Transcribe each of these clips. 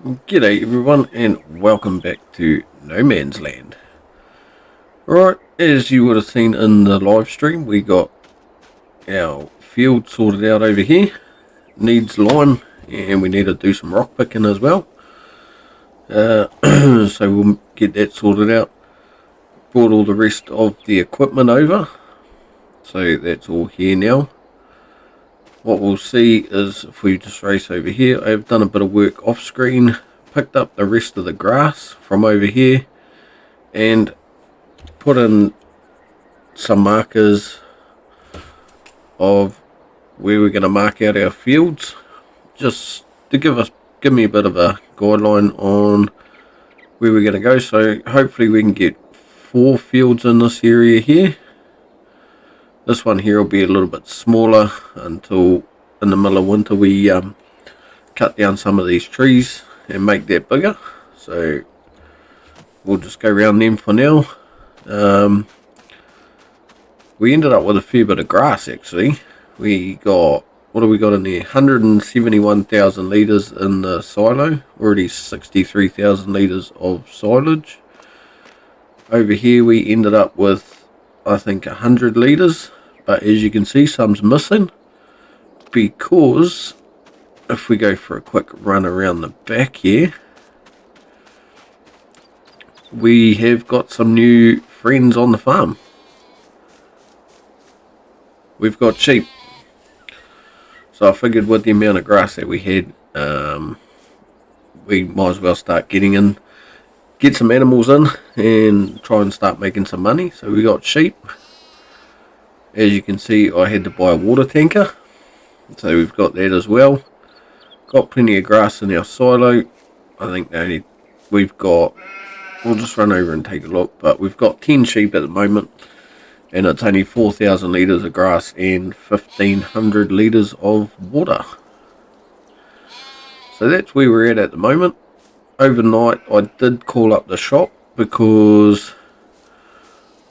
G'day everyone and welcome back to No Man's Land. Alright, as you would have seen in the live stream, we got our field sorted out over here. Needs lime and we need to do some rock picking as well. So we'll get that sorted out. Brought all the rest of the equipment over. So that's all here now. What we'll see is if we just race over here, I've done a bit of work off screen, picked up the rest of the grass from over here and put in some markers of where we're going to mark out our fields, just to give me a bit of a guideline on where we're going to go. So hopefully we can get 4 fields in this area here. This one here will be a little bit smaller until in the middle of winter we cut down some of these trees and make that bigger. So we'll just go around them for now. We ended up with a fair bit of grass actually. We got, what have we got in there? 171,000 litres in the silo, already 63,000 litres of silage. Over here we ended up with I think 100 litres, but as you can see some's missing because if we go for a quick run around the back here, we have got some new friends on the farm. We've got sheep. So I figured with the amount of grass that we had, we might as well start get some animals in and try and start making some money. So we got sheep. As you can see, I had to buy a water tanker, so we've got that as well. Got plenty of grass in our silo. I think we'll just run over and take a look, but we've got 10 sheep at the moment and it's only 4,000 litres of grass and 1,500 litres of water. So that's where we're at the moment. Overnight I did call up the shop because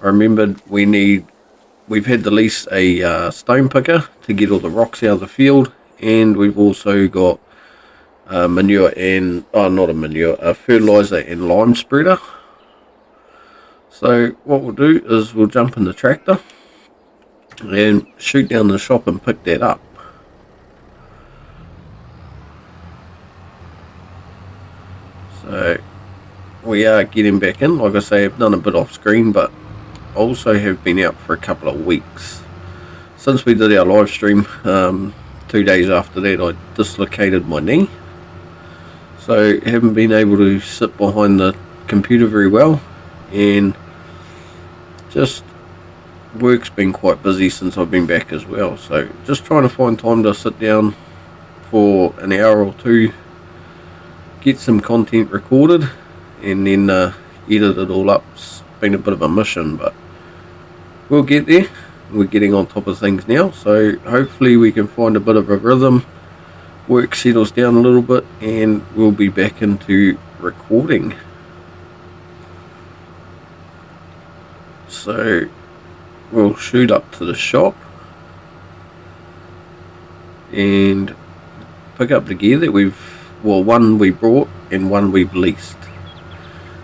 I remembered we've had to lease a stone picker to get all the rocks out of the field, and we've also got a fertilizer and lime spreader. So what we'll do is we'll jump in the tractor and shoot down the shop and pick that up. So we are getting back in. Like I say, I've done a bit off screen, but also have been out for a couple of weeks. Since we did our live stream, 2 days after that I dislocated my knee. So haven't been able to sit behind the computer very well, and just work's been quite busy since I've been back as well. So just trying to find time to sit down for an hour or two, get some content recorded and then edit it all up. It's been a bit of a mission, but we'll get there. We're getting on top of things now, so hopefully we can find a bit of a rhythm, work settles down a little bit, and we'll be back into recording. So we'll shoot up to the shop and pick up the gear that one we brought and one we've leased.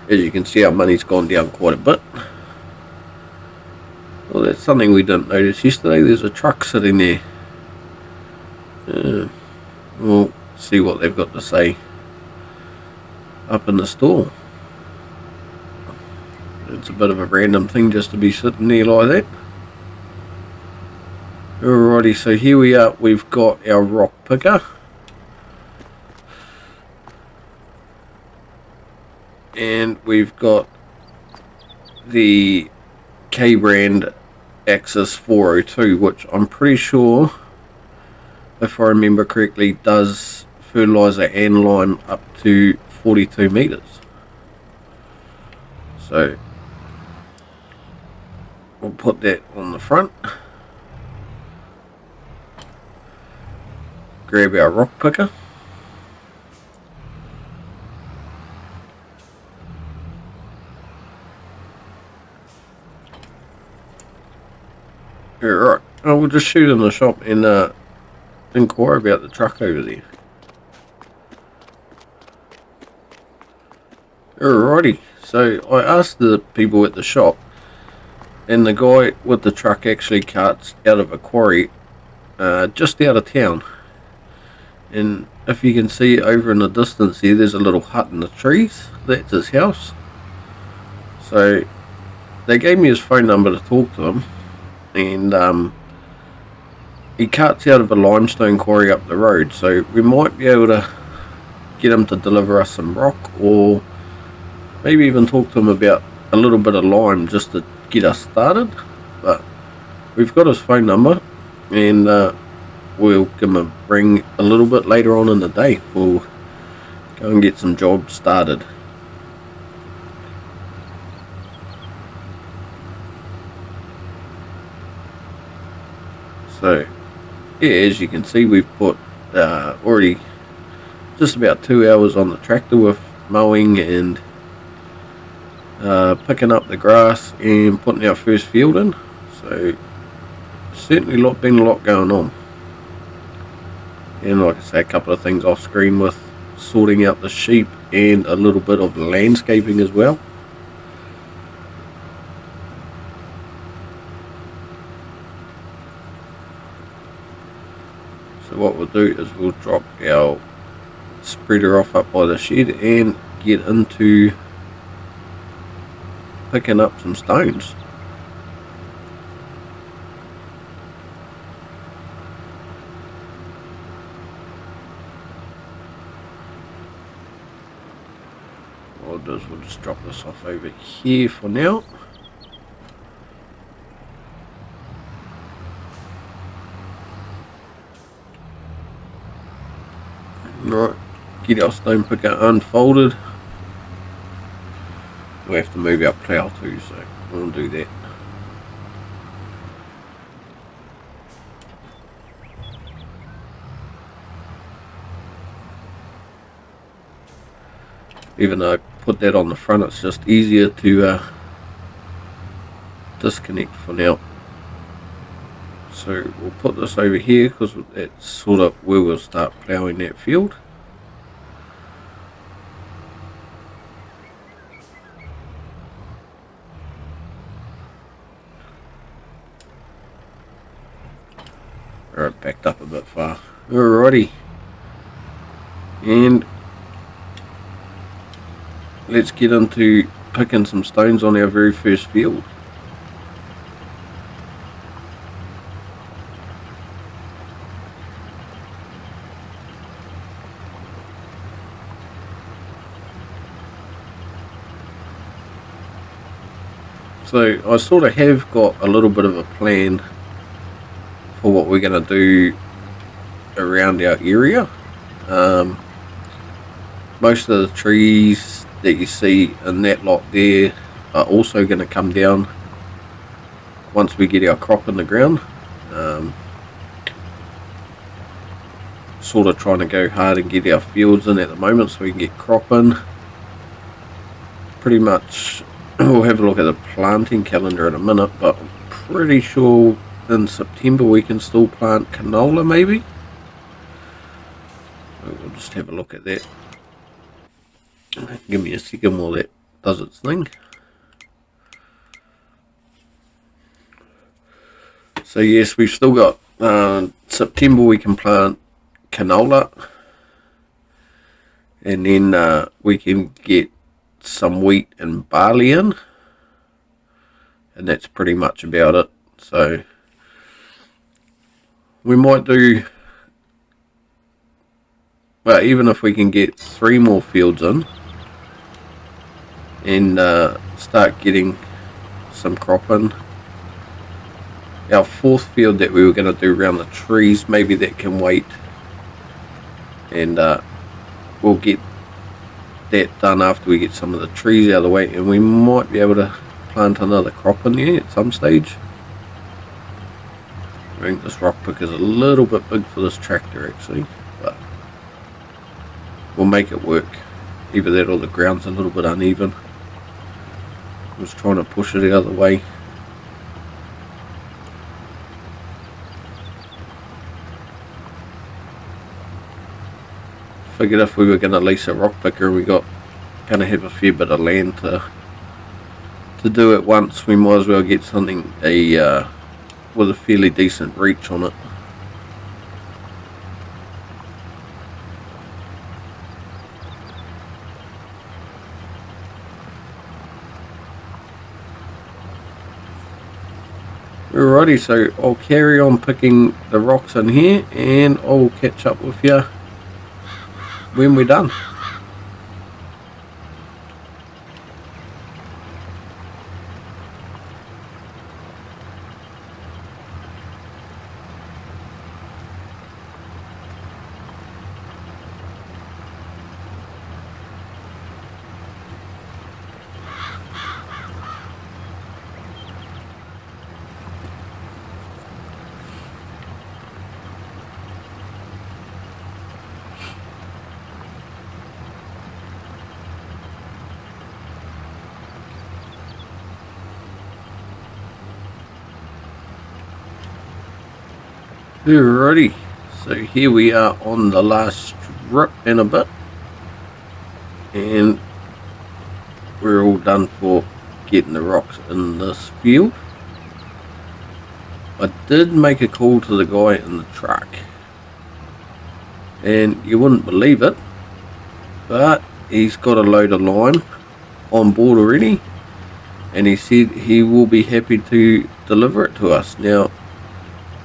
As you can see, our money's gone down quite a bit. Well, that's something we didn't notice yesterday. There's a truck sitting there. We'll see what they've got to say up in the store. It's a bit of a random thing just to be sitting there like that. Alrighty, so here we are. We've got our rock picker. And we've got the K-brand Axis 402, which I'm pretty sure, if I remember correctly, does fertilizer and lime up to 42 meters. So we'll put that on the front, grab our rock picker, alright, we'll just shoot in the shop and inquire about the truck over there. Alrighty, so I asked the people at the shop, and the guy with the truck actually carts out of a quarry just out of town. And if you can see over in the distance here, there's a little hut in the trees. That's his house. So they gave me his phone number to talk to him, and he carts out of a limestone quarry up the road. So we might be able to get him to deliver us some rock, or maybe even talk to him about a little bit of lime just to get us started. But we've got his phone number, and we'll give him a ring a little bit later on in the day. We'll go and get some jobs started. So yeah, as you can see, we've put already just about 2 hours on the tractor with mowing and picking up the grass and putting our first field in. So certainly been a lot going on. And like I say, a couple of things off screen with sorting out the sheep and a little bit of landscaping as well. So what we'll do is we'll drop our spreader off up by the shed and get into picking up some stones. What we'll do is we'll just drop this off over here for now. Right, get our stone picker unfolded. We have to move our plough too, so we'll do that. Even though I put that on the front, it's just easier to disconnect for now. So we'll put this over here because that's sort of where we'll start ploughing that field. Alright, backed up a bit far. Alrighty. And let's get into picking some stones on our very first field. So I sort of have got a little bit of a plan for what we're going to do around our area. Most of the trees that you see in that lot there are also going to come down once we get our crop in the ground. Sort of trying to go hard and get our fields in at the moment so we can get crop in. Pretty much we'll have a look at the planting calendar in a minute, but I'm pretty sure in September we can still plant canola maybe. So we'll just have a look at that. Give me a second while that does its thing. So yes, we've still got September we can plant canola, and then we can get some wheat and barley in, and that's pretty much about it. So we might do, well, even if we can get 3 more fields in and start getting some crop in. Our 4th field that we were going to do around the trees, maybe that can wait, and we'll get that done after we get some of the trees out of the way, and we might be able to plant another crop in there at some stage. I think this rock pick is a little bit big for this tractor actually, but we'll make it work. Either that or the ground's a little bit uneven. I was trying to push it the other way. Figured if we were going to lease a rock picker and we got going to have a fair bit of land to do at once. We might as well get something with a fairly decent reach on it. Alrighty, so I'll carry on picking the rocks in here and I'll catch up with you when we're done. Alrighty, so here we are on the last strip and a bit, and we're all done for getting the rocks in this field. I did make a call to the guy in the truck, and you wouldn't believe it, but he's got a load of lime on board already, and he said he will be happy to deliver it to us. Now,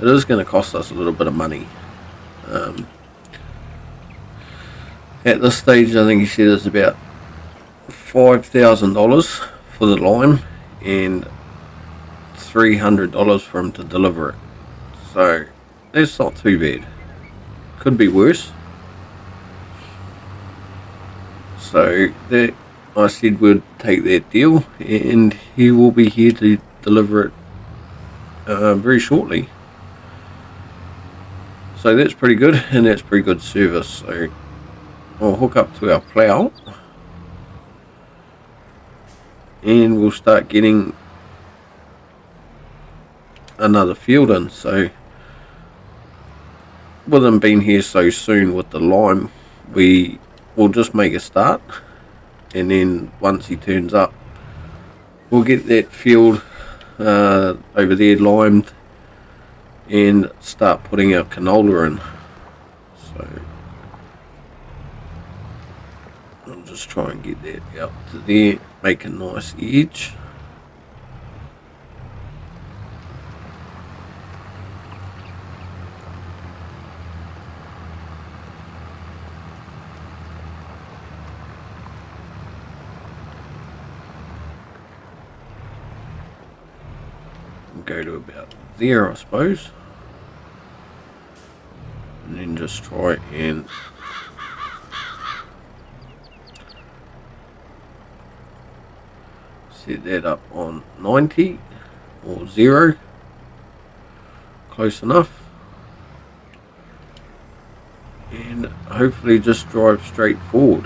it is going to cost us a little bit of money. At this stage, I think he said it's about $5,000 for the lime and $300 for him to deliver it. So that's not too bad. Could be worse. So that I said we'd take that deal, and he will be here to deliver it very shortly. So that's pretty good, and that's pretty good service. So I'll hook up to our plough and we'll start getting another field in. So with him being here so soon with the lime, we will just make a start, and then once he turns up, we'll get that field over there limed and start putting our canola in. So I'll just try and get that out to there, make a nice edge. Go to about there, I suppose, and then just try and set that up on 90 or 0, close enough, and hopefully just drive straight forward.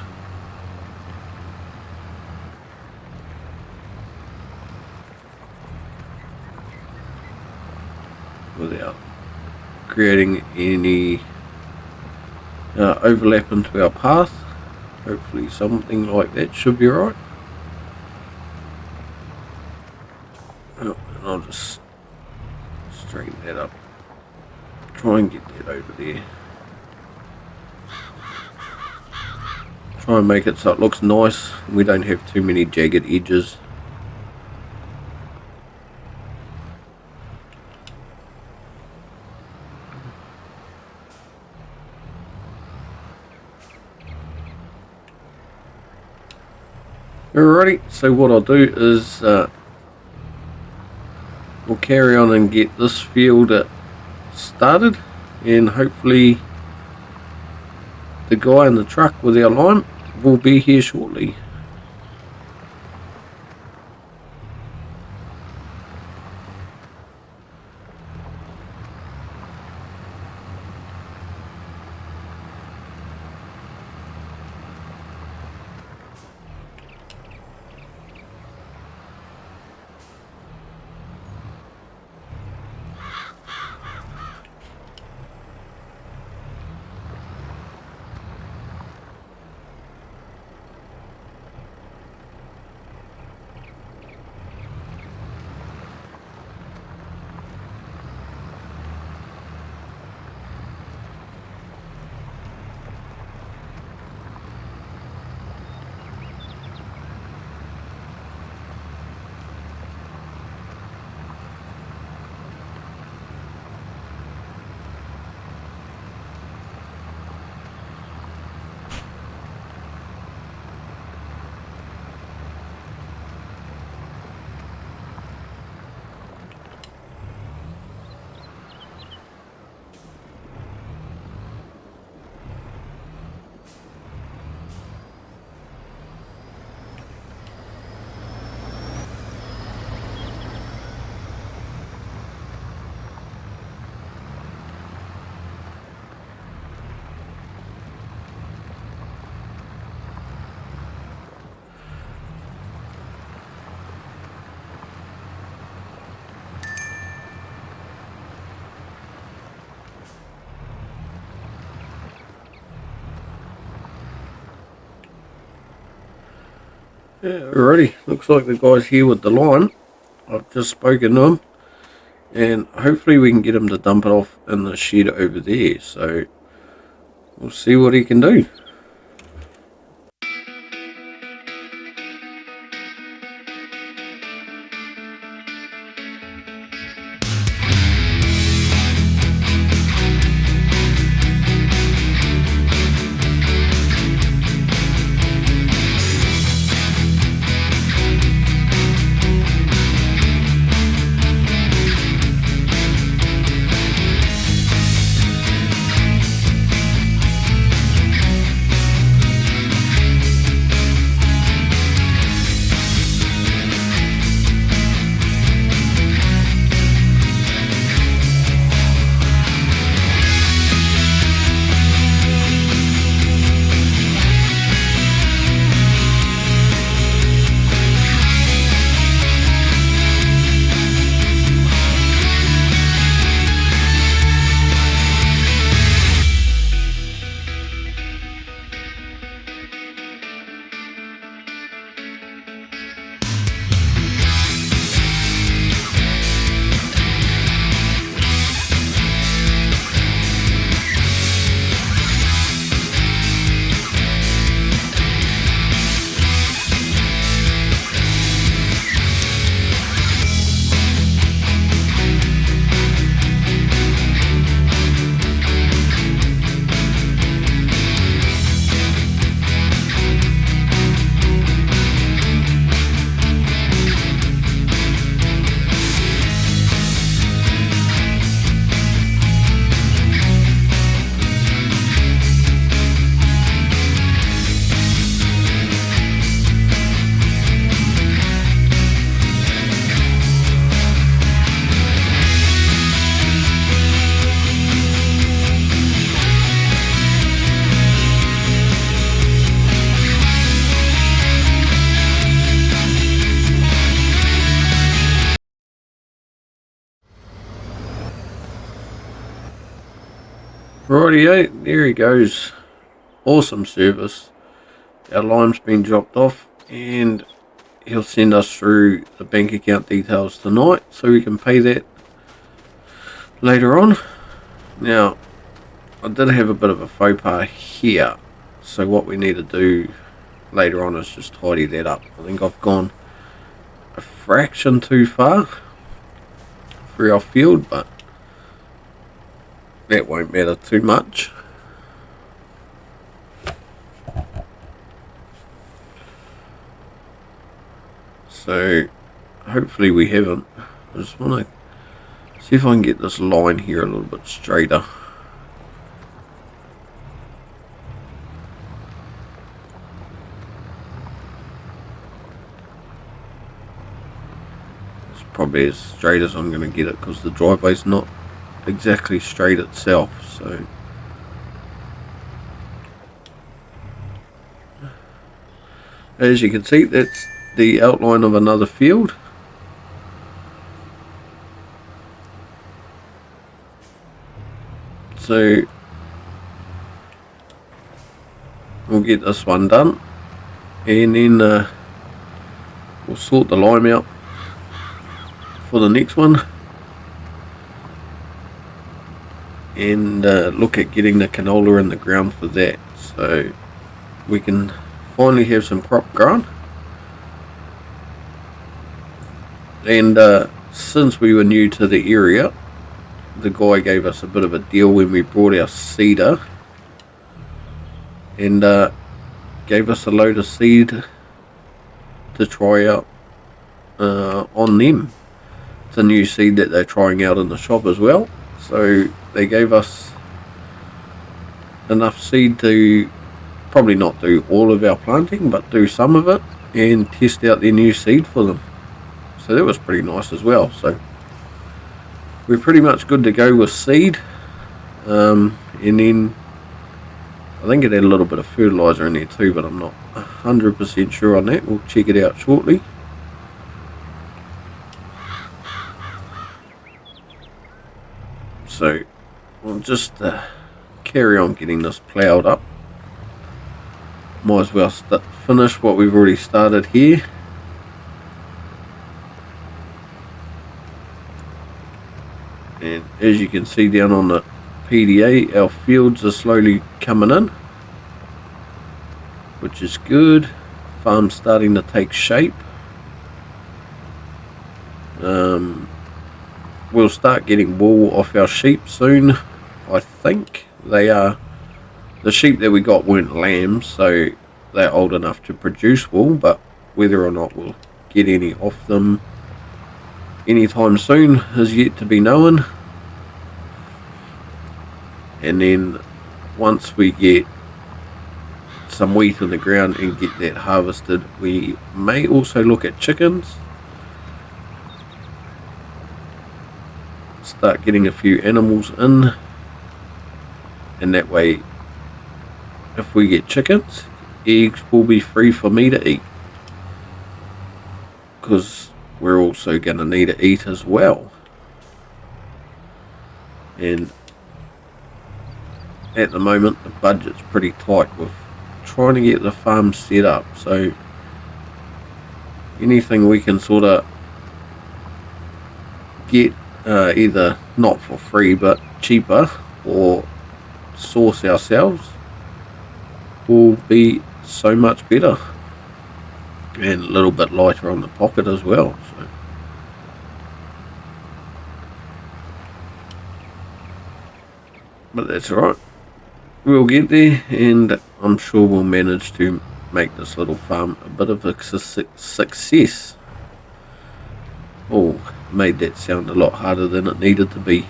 Without creating any overlap into our path. Hopefully something like that should be right. Oh, and I'll just straighten that up, try and get that over there, try and make it so it looks nice and we don't have too many jagged edges. Alrighty, so what I'll do is we'll carry on and get this field started, and hopefully the guy in the truck with our lime will be here shortly. Yeah, alrighty, looks like the guy's here with the line. I've just spoken to him, and hopefully we can get him to dump it off in the shed over there, so we'll see what he can do. Rightio, there he goes. Awesome service. Our line's been dropped off, and he'll send us through the bank account details tonight so we can pay that later on. Now, I did have a bit of a faux pas here, so what we need to do later on is just tidy that up. I think I've gone a fraction too far through our field, but that won't matter too much. So hopefully we haven't. I just want to see if I can get this line here a little bit straighter. It's probably as straight as I'm going to get it because the driveway's not exactly straight itself, so as you can see, that's the outline of another field. So we'll get this one done, and then we'll sort the lime out for the next one, and look at getting the canola in the ground for that, so we can finally have some crop grown. And since we were new to the area, the guy gave us a bit of a deal when we brought our seeder, and gave us a load of seed to try out on them. It's a new seed that they're trying out in the shop as well, so they gave us enough seed to probably not do all of our planting, but do some of it and test out their new seed for them. So that was pretty nice as well. So we're pretty much good to go with seed, and then I think it had a little bit of fertilizer in there too, but I'm not 100% sure on that. We'll check it out shortly. So we'll just carry on getting this ploughed up. might as well finish what we've already started here. And as you can see down on the PDA, our fields are slowly coming in, which is good. Farm's starting to take shape. We'll start getting wool off our sheep soon. I think they are, the sheep that we got weren't lambs, so they're old enough to produce wool, but whether or not we'll get any off them anytime soon is yet to be known. And then once we get some wheat in the ground and get that harvested, we may also look at chickens. Start getting a few animals in, and that way if we get chickens, eggs will be free for me to eat, because we're also going to need to eat as well. And at the moment the budget's pretty tight with trying to get the farm set up, so anything we can sort of get either not for free but cheaper or source ourselves will be so much better, and a little bit lighter on the pocket as well. So but that's alright, we'll get there, and I'm sure we'll manage to make this little farm a bit of a success. Oh, made that sound a lot harder than it needed to be.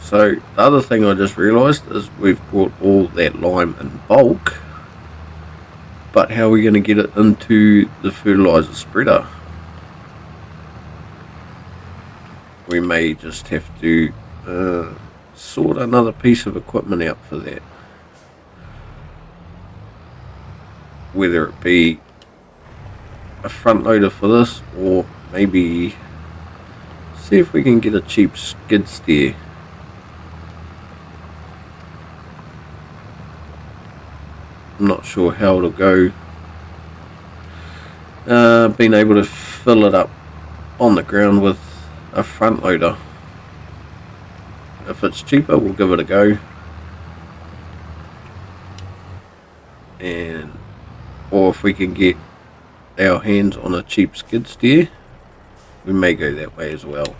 So the other thing I just realised is we've bought all that lime in bulk, but how are we going to get it into the fertiliser spreader? We may just have to sort another piece of equipment out for that, whether it be a front loader for this, or maybe see if we can get a cheap skid steer. I'm not sure how it'll go, being able to fill it up on the ground with a front loader. If it's cheaper, we'll give it a go, and or if we can get our hands on a cheap skid steer, we may go that way as well.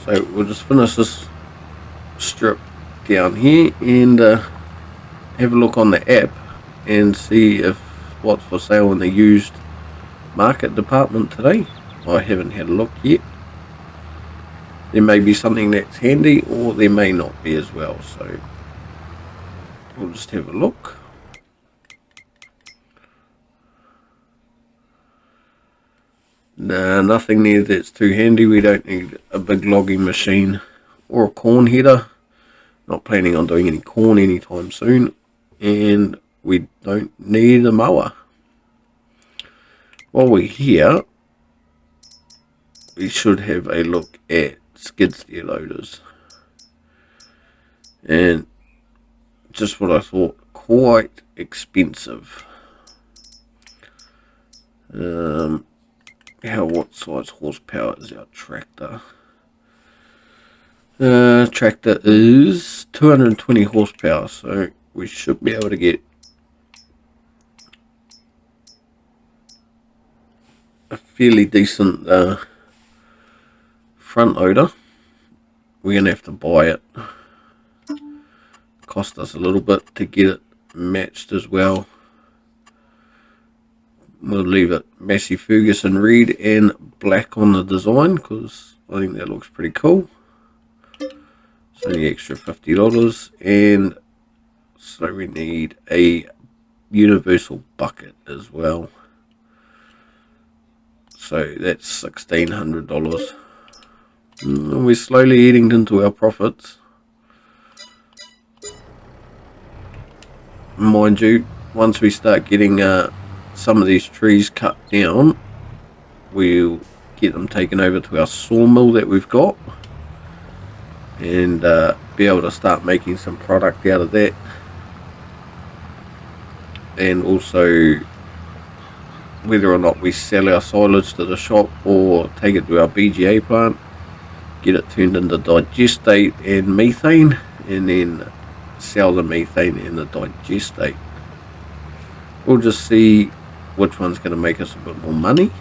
So we'll just finish this strip down here and have a look on the app and see if what's for sale in the used market department today. I haven't had a look yet. There may be something that's handy, or there may not be as well, so we'll just have a look. Nah, nothing there that's too handy. We don't need a big logging machine or a corn header. Not planning on doing any corn anytime soon, and we don't need a mower. While we're here, we should have a look at skid steer loaders, and just what I thought, quite expensive. What size horsepower is our tractor? Tractor is 220 horsepower, so we should be able to get a fairly decent front loader. We're gonna have to buy it. Cost us a little bit to get it matched as well. We'll leave it Massey Ferguson red and black on the design, because I think that looks pretty cool. It's only extra $50, and so we need a universal bucket as well. So that's $1,600. We're slowly eating into our profits. mind you, once we start getting some of these trees cut down, we'll get them taken over to our sawmill that we've got, and be able to start making some product out of that. And also, whether or not we sell our silage to the shop or take it to our BGA plant, get it turned into digestate and methane, and then sell the methane and the digestate. We'll just see which one's going to make us a bit more money.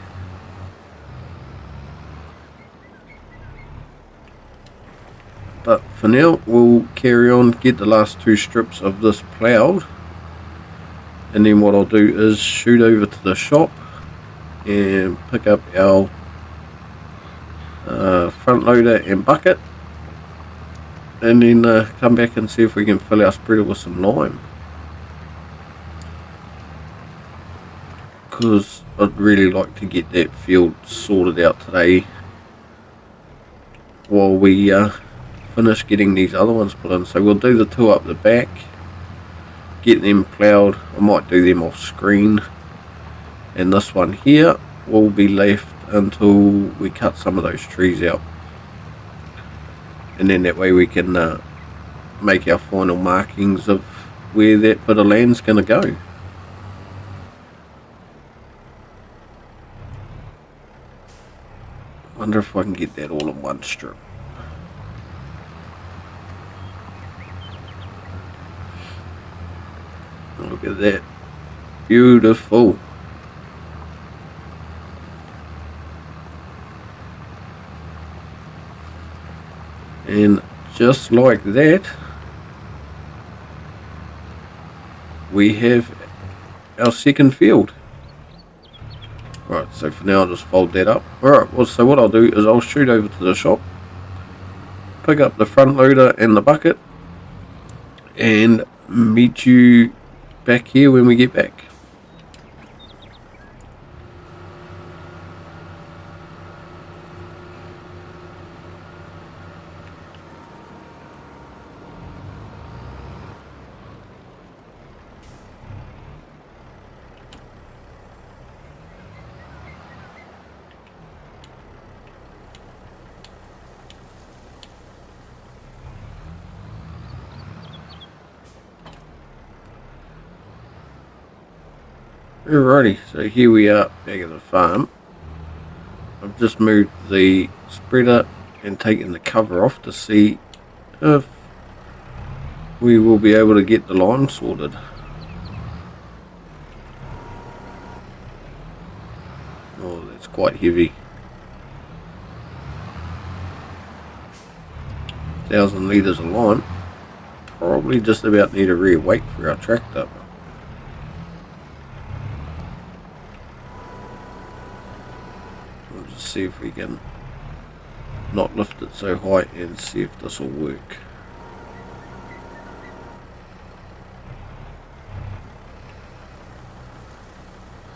But for now, we'll carry on, get the last 2 strips of this ploughed, and then what I'll do is shoot over to the shop and pick up our front loader and bucket, and then come back and see if we can fill our spreader with some lime, because I'd really like to get that field sorted out today while we finish getting these other ones put in. So we'll do the 2 up the back, get them ploughed. I might do them off screen, and this one here will be left until we cut some of those trees out, and then that way we can make our final markings of where that bit of land's going to go. Wonder if I can get that all in one strip. Look at that, beautiful. And just like that, we have our second field. Right, so for now I'll just fold that up. Alright, well, so what I'll do is I'll shoot over to the shop, pick up the front loader and the bucket, and meet you back here when we get back. Alrighty, so here we are back at the farm. I've just moved the spreader and taken the cover off to see if we will be able to get the lime sorted. Oh, that's quite heavy. 1,000 litres of lime. Probably just about need a rear weight for our tractor. See if we can not lift it so high and see if this will work.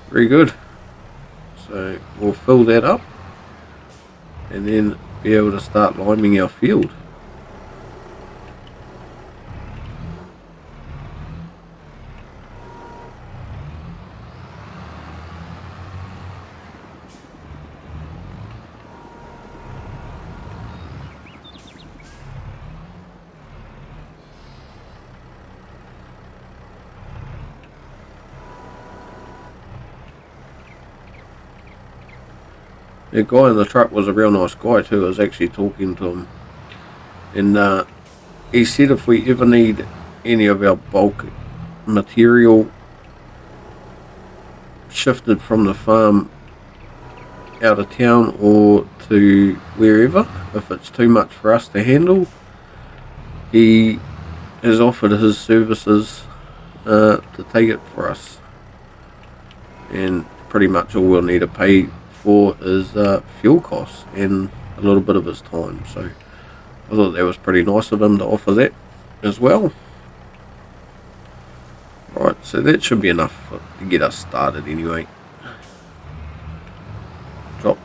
Very good. So we'll fill that up and then be able to start liming our field. The guy in the truck was a real nice guy too. I was actually talking to him, and he said if we ever need any of our bulk material shifted from the farm out of town or to wherever, if it's too much for us to handle, he has offered his services to take it for us, and pretty much all we'll need to pay for is fuel costs and a little bit of his time. So I thought that was pretty nice of him to offer that as well. Right, so that should be enough to get us started anyway. Drop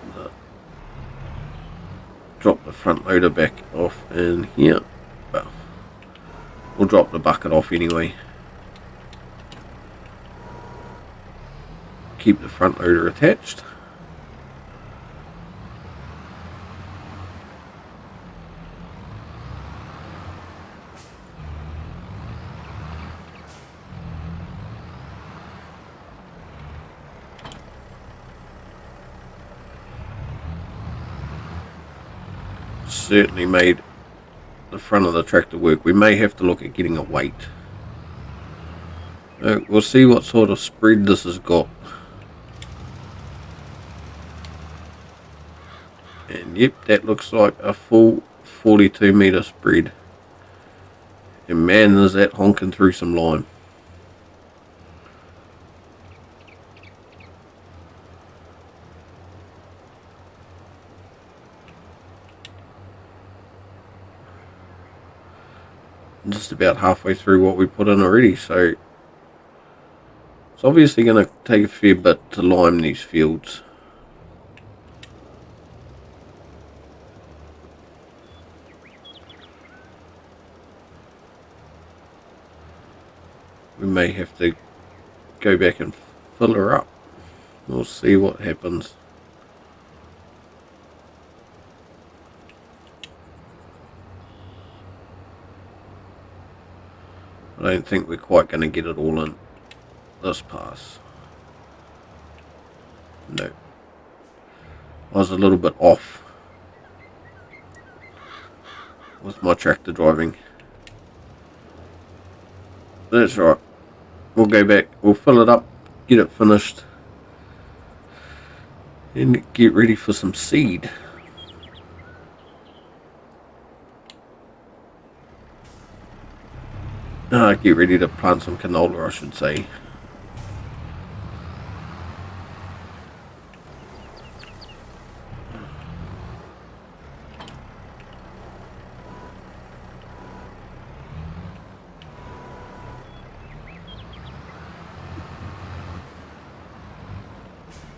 the front loader back off in here. Well, we'll drop the bucket off anyway. keep the front loader attached. Certainly made the front of the tractor work. We may have to look at getting a weight. We'll see what sort of spread this has got. And yep, that looks like a full 42 meter spread. And man, is that honking through some lime. Just about halfway through what we put in already, so it's obviously going to take a fair bit to lime these fields. We may have to go back and fill her up. We'll see what happens. I don't think we're quite going to get it all in this pass. No. I was a little bit off with my tractor driving. That's right. We'll go back, we'll fill it up, get it finished, and get ready for some seed. Get ready to plant some canola, I should say.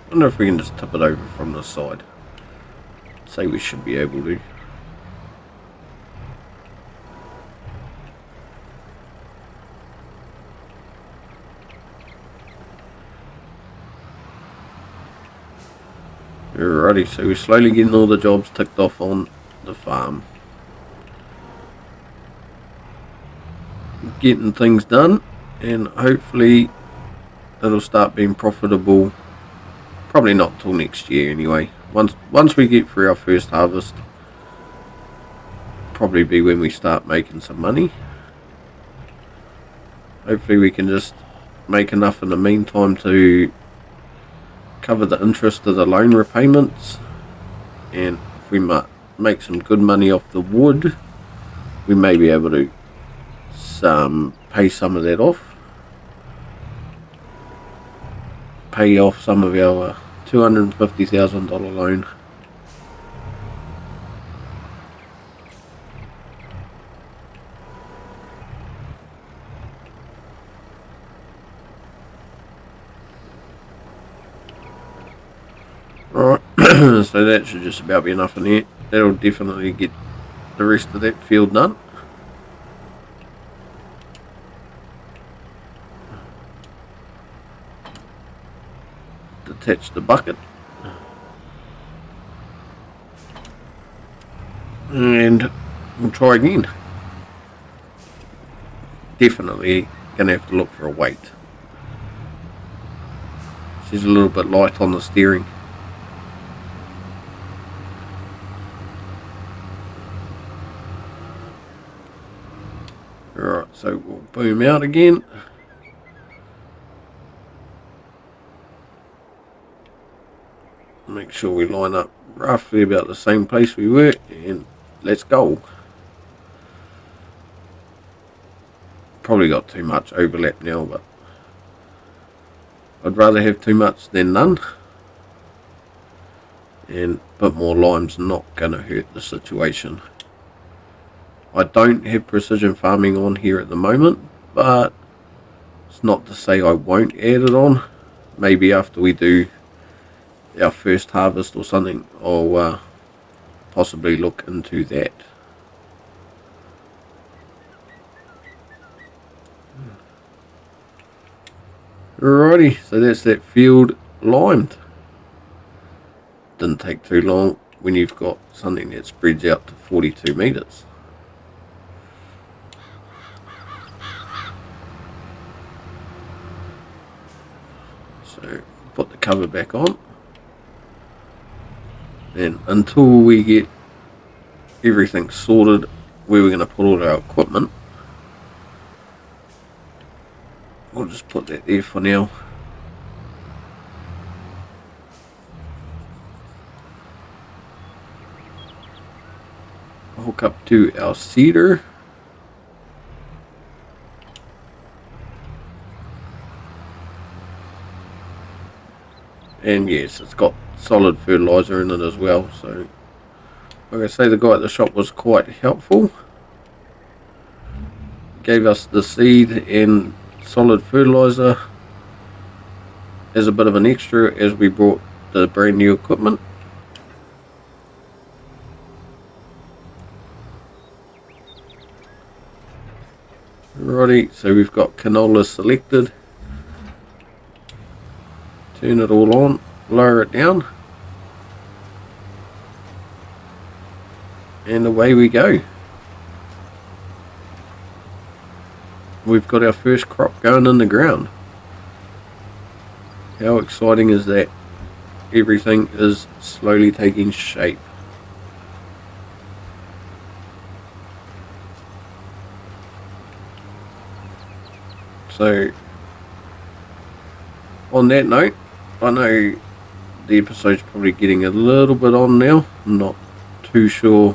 I wonder if we can just tip it over from the side. Say we should be able to. Alrighty, so we're slowly getting all the jobs ticked off on the farm. Getting things done, and hopefully it'll start being profitable. Probably not till next year anyway. Once we get through our first harvest, probably be when we start making some money. Hopefully we can just make enough in the meantime to cover the interest of the loan repayments, and if we might make some good money off the wood, we may be able to pay some of that off. Pay off some of our $250,000 loan. Right, so that should just about be enough in there. That'll definitely get the rest of that field done. Detach the bucket. And we'll try again. Definitely gonna have to look for a weight. She's a little bit light on the steering. Alright, so we'll boom out again. Make sure we line up roughly about the same place we were, and let's go. Probably got too much overlap now, but I'd rather have too much than none. And a bit more lime's not going to hurt the situation. I don't have precision farming on here at the moment, but it's not to say I won't add it on. Maybe after we do our first harvest or something, I'll possibly look into that. Alrighty, so that's that field limed. Didn't take too long when you've got something that spreads out to 42 meters. So put the cover back on, and until we get everything sorted where we're going to put all our equipment, we'll just put that there for now. Hook up to our seeder. And yes, it's got solid fertilizer in it as well. So, like I say, the guy at the shop was quite helpful. Gave us the seed and solid fertilizer as a bit of an extra as we brought the brand new equipment. Alrighty, so we've got canola selected. Turn it all on, lower it down, and away we go. We've got our first crop going in the ground. How exciting is that? Everything is slowly taking shape. So, on that note, I know the episode's probably getting a little bit on now. I'm not too sure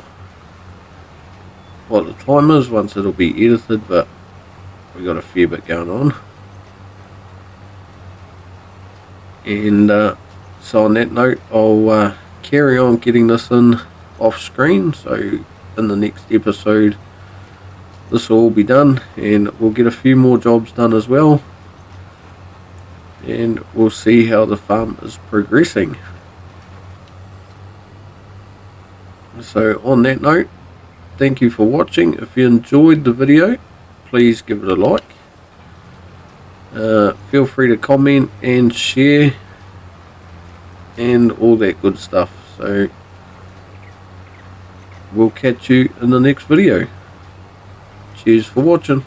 what the time is once it'll be edited, but we got a fair bit going on. And so on that note, I'll carry on getting this in off screen. So in the next episode, this will all be done, and we'll get a few more jobs done as well. And we'll see how the farm is progressing. So on that note, thank you for watching. If you enjoyed the video, please give it a like. Feel free to comment and share and all that good stuff. So we'll catch you in the next video. Cheers for watching.